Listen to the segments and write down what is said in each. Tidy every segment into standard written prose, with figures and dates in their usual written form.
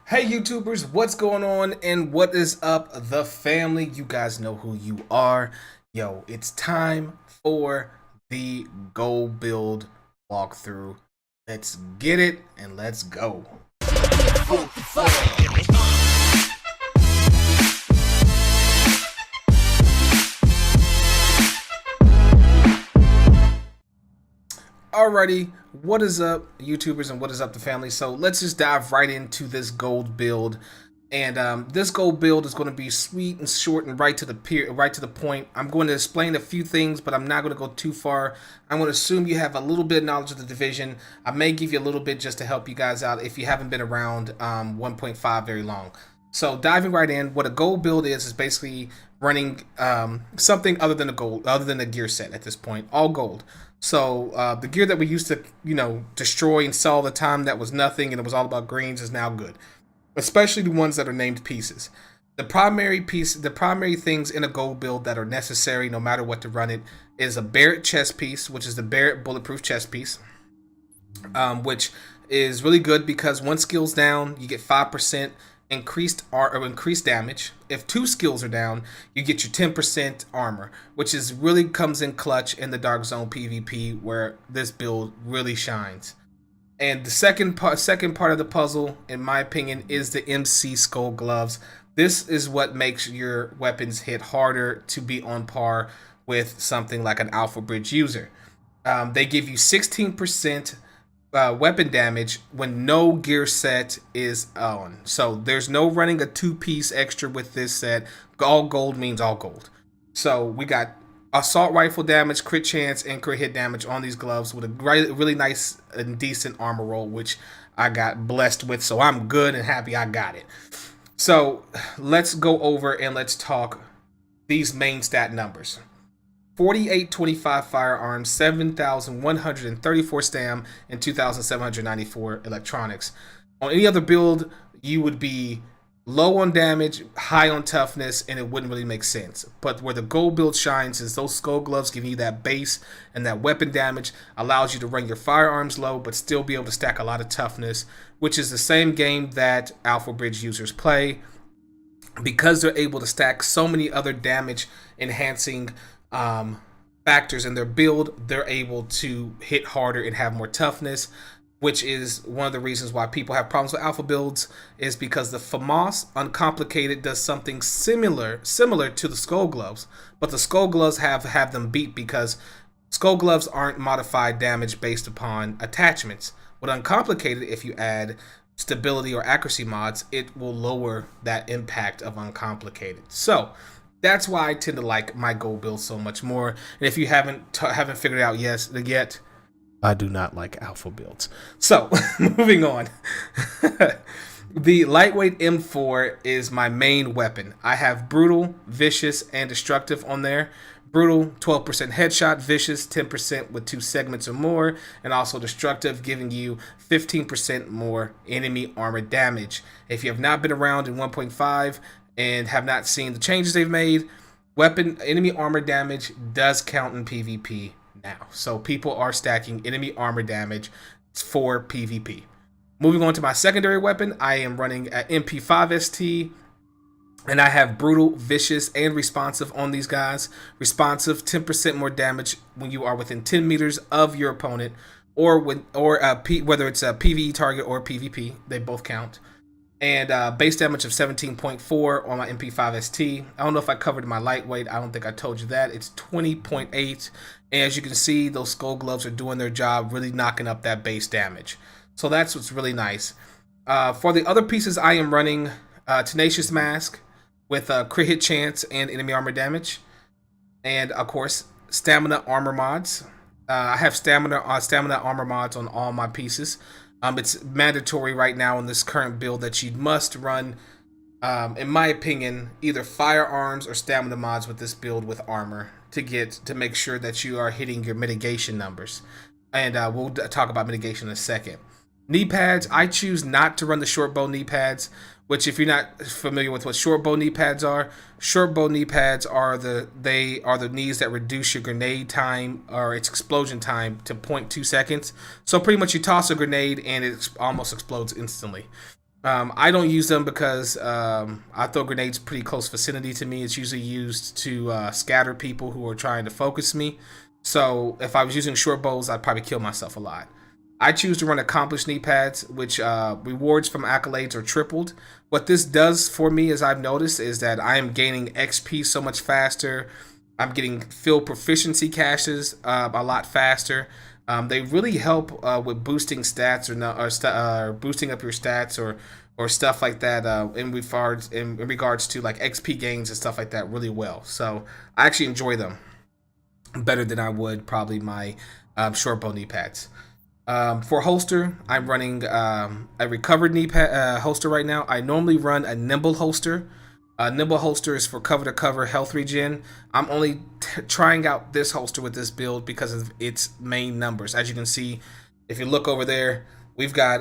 Hey YouTubers, what's going on and what is up, the family? You guys know who you are. Yo, it's time for the Go Build walkthrough. Let's get it and let's go. Alrighty, what is up YouTubers and what is up the family? So let's just dive right into this gold build. And this gold build is going to be sweet and short and right to the point. I'm going to explain a few things, but I'm not going to go too far. I'm going to assume you have a little bit of knowledge of the division. I may give you a little bit just to help you guys out if you haven't been around 1.5 very long. So diving right in, what a gold build is basically running something other than a gold, other than a gear set at this point, all gold. So the gear that we used to, destroy and sell all the time that was nothing and it was all about greens is now good, especially the ones that are named pieces. The primary things in a gold build that are necessary no matter what to run it is a Barrett chest piece, which is the Barrett bulletproof chest piece, which is really good because one skill's down, you get 5% increased damage. If two skills are down, you get your 10% armor, which is really comes in clutch in the Dark Zone PvP where this build really shines. And the second part of the puzzle, in my opinion, is the MC Skull Gloves. This is what makes your weapons hit harder to be on par with something like an Alpha Bridge user. They give you 16% weapon damage when no gear set is on. So there's no running a two-piece extra with this set. All gold means all gold. So we got assault rifle damage, crit chance, and crit hit damage on these gloves with a really nice and decent armor roll, which I got blessed with. So I'm good and happy I got it. So let's go over and let's talk these main stat numbers. 4825 firearms, 7,134 stam, and 2,794 electronics. On any other build, you would be low on damage, high on toughness, and it wouldn't really make sense. But where the gold build shines is those skull gloves giving you that base, and that weapon damage allows you to run your firearms low but still be able to stack a lot of toughness, which is the same game that Alpha Bridge users play. Because they're able to stack so many other damage enhancing factors in their build, they're able to hit harder and have more toughness, which is one of the reasons why people have problems with alpha builds, is because the FAMAS Uncomplicated does something similar to the Skull Gloves, but the Skull Gloves have them beat because Skull Gloves aren't modified damage based upon attachments. With Uncomplicated, if you add stability or accuracy mods, it will lower that impact of Uncomplicated. So that's why I tend to like my gold build so much more. And if you haven't figured it out yet, I do not like alpha builds. So moving on. The lightweight M4 is my main weapon. I have brutal, vicious, and destructive on there. Brutal, 12% headshot, vicious, 10% with 2 segments or more, and also destructive, giving you 15% more enemy armor damage. If you have not been around in 1.5 and have not seen the changes they've made, enemy armor damage does count in PvP now. So people are stacking enemy armor damage for PvP. Moving on to my secondary weapon, I am running an MP5 ST, and I have brutal, vicious, and responsive on these guys. Responsive, 10% more damage when you are within 10 meters of your opponent, or whether it's a PvE target or PvP, they both count. And base damage of 17.4 on my MP5 ST. I don't know if I covered my lightweight. I don't think I told you that. It's 20.8. And as you can see, those skull gloves are doing their job, really knocking up that base damage. So that's what's really nice. For the other pieces, I am running Tenacious Mask with crit hit chance and enemy armor damage. And of course, stamina armor mods. I have stamina armor mods on all my pieces. It's mandatory right now in this current build that you must run, in my opinion, either firearms or stamina mods with this build with armor to make sure that you are hitting your mitigation numbers. And we'll talk about mitigation in a second. Knee pads, I choose not to run the short bow knee pads, which if you're not familiar with what short bow knee pads are the knees that reduce your grenade time or its explosion time to 0.2 seconds. So pretty much you toss a grenade and it almost explodes instantly. I don't use them because I throw grenades pretty close vicinity to me. It's usually used to scatter people who are trying to focus me. So if I was using short bows, I'd probably kill myself a lot. I choose to run accomplished knee pads, which rewards from accolades are tripled. What this does for me, as I've noticed, is that I am gaining XP so much faster. I'm getting field proficiency caches a lot faster. They really help with boosting stats or boosting up your stats or stuff like that in regards to like XP gains and stuff like that really well. So I actually enjoy them better than I would probably my short bow knee pads. For holster, I'm running a recovered knee holster right now. I normally run a nimble holster. Nimble holster is for cover to cover health regen. I'm only trying out this holster with this build because of its main numbers. As you can see, if you look over there, we've got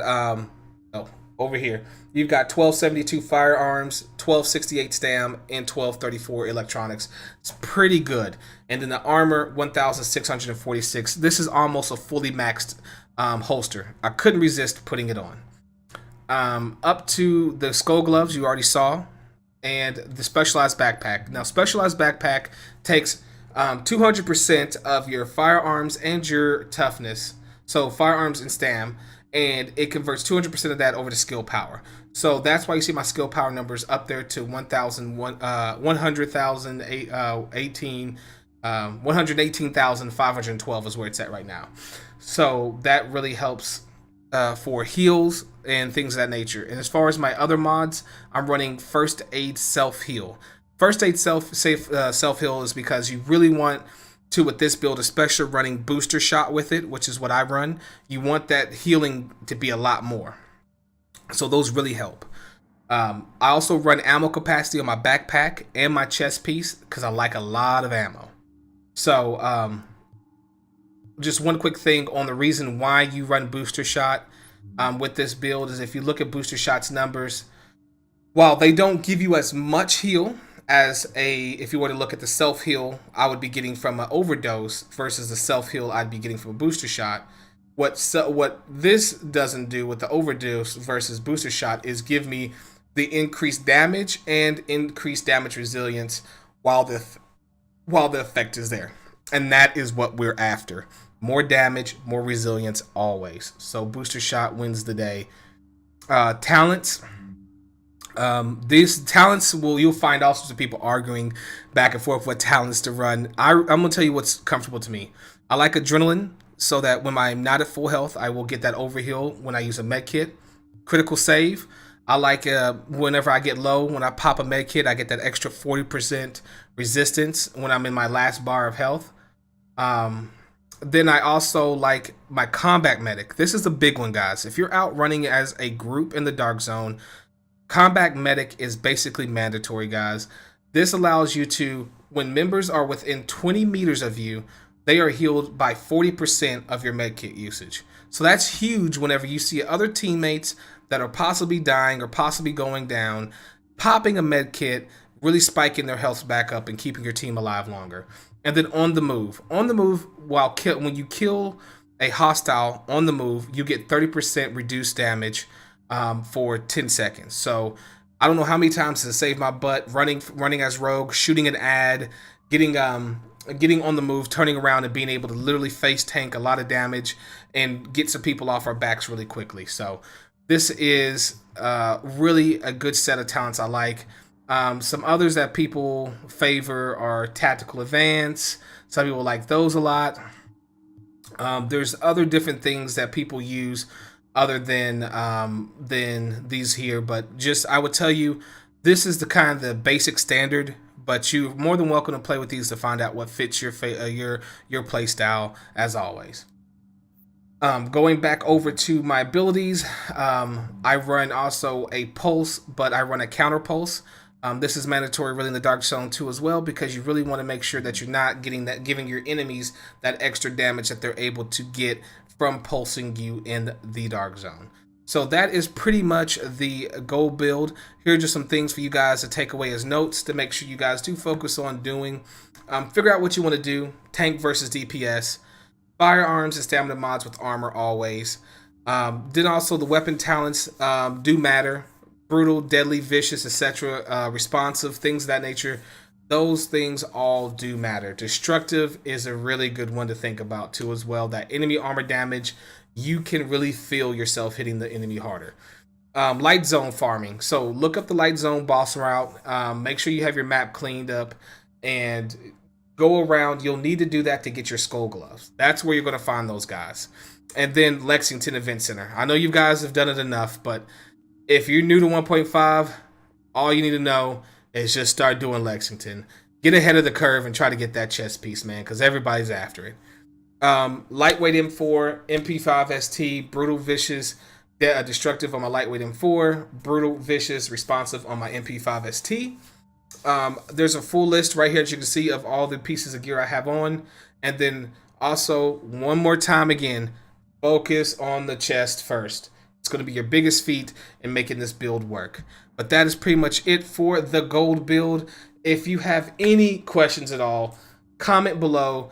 over here, you've got 1272 firearms, 1268 stam, and 1234 electronics. It's pretty good. And then the armor, 1646. This is almost a fully maxed holster. I couldn't resist putting it on. Up to the skull gloves you already saw, and the specialized backpack. Now, specialized backpack takes 200% of your firearms and your toughness, so firearms and stam, and it converts 200% of that over to skill power. So that's why you see my skill power numbers up there to 118,512 is where it's at right now. So that really helps for heals and things of that nature. And as far as my other mods, I'm running first aid self heal. First aid self heal is because you really want to, with this build, especially running booster shot with it, which is what I run. You want that healing to be a lot more. So those really help. I also run ammo capacity on my backpack and my chest piece because I like a lot of ammo. So just one quick thing on the reason why you run booster shot with this build is if you look at booster shot's numbers, while they don't give you as much heal as if you were to look at the self heal I would be getting from an overdose versus the self heal I'd be getting from a booster shot. What this doesn't do with the overdose versus booster shot is give me the increased damage and increased damage resilience while the effect is there. And that is what we're after. More damage, more resilience always. So booster shot wins the day. Talents. These talents you'll find all sorts of people arguing back and forth what talents to run. I'm gonna tell you what's comfortable to me. I like adrenaline, so that when I'm not at full health, I will get that overheal when I use a med kit. Critical save. I like whenever I get low, when I pop a med kit, I get that extra 40% resistance when I'm in my last bar of health. Then I also like my combat medic. This is the big one, guys. If you're out running as a group in the dark zone, combat medic is basically mandatory, guys. This allows you to, when members are within 20 meters of you, they are healed by 40% of your medkit usage. So that's huge whenever you see other teammates that are possibly dying or possibly going down, popping a medkit, really spiking their health back up and keeping your team alive longer. And then on the move, when you kill a hostile on the move, you get 30% reduced damage for 10 seconds. So I don't know how many times to save my butt running as rogue, shooting an ad, getting on the move, turning around and being able to literally face tank a lot of damage and get some people off our backs really quickly. So this is really a good set of talents I like. Some others that people favor are tactical advance. Some people like those a lot. There's other different things that people use other than these here, but just I would tell you this is the kind of the basic standard. But you're more than welcome to play with these to find out what fits your play style as always. Going back over to my abilities, I run also a pulse, but I run a counter pulse. This is mandatory really in the Dark Zone too as well, because you really want to make sure that you're not giving your enemies that extra damage that they're able to get from pulsing you in the Dark Zone. So that is pretty much the gold build. Here are just some things for you guys to take away as notes to make sure you guys do focus on doing. Figure out what you want to do. Tank versus DPS. Firearms and stamina mods with armor always. Then also the weapon talents do matter. brutal, deadly, vicious, etc., responsive, things of that nature. Those things all do matter. Destructive is a really good one to think about too as well. That enemy armor damage, you can really feel yourself hitting the enemy harder. Light zone farming. So look up the light zone boss route. Make sure you have your map cleaned up and go around. You'll need to do that to get your skull gloves. That's where you're going to find those guys. And then Lexington Event Center. I know you guys have done it enough, but if you're new to 1.5, all you need to know is just start doing Lexington. Get ahead of the curve and try to get that chest piece, man, because everybody's after it. Lightweight M4, MP5 ST, brutal, vicious, destructive on my lightweight M4, brutal, vicious, responsive on my MP5 ST. There's a full list right here that you can see of all the pieces of gear I have on. And then also, one more time again, focus on the chest first. It's going to be your biggest feat in making this build work. But that is pretty much it for the gold build. If you have any questions at all, comment below.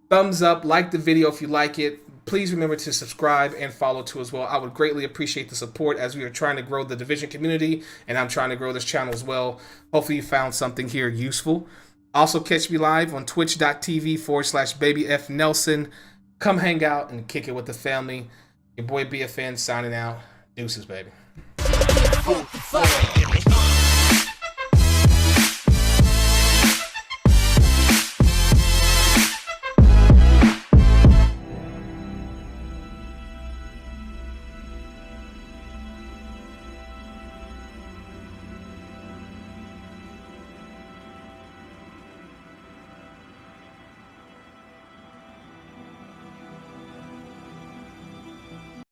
Thumbs up, like the video if you like it. Please remember to subscribe and follow too as well. I would greatly appreciate the support as we are trying to grow the Division community, and I'm trying to grow this channel as well. Hopefully you found something here useful. Also catch me live on twitch.tv/BabyFNelson. Come hang out and kick it with the family. Your boy BFN signing out. Deuces, baby.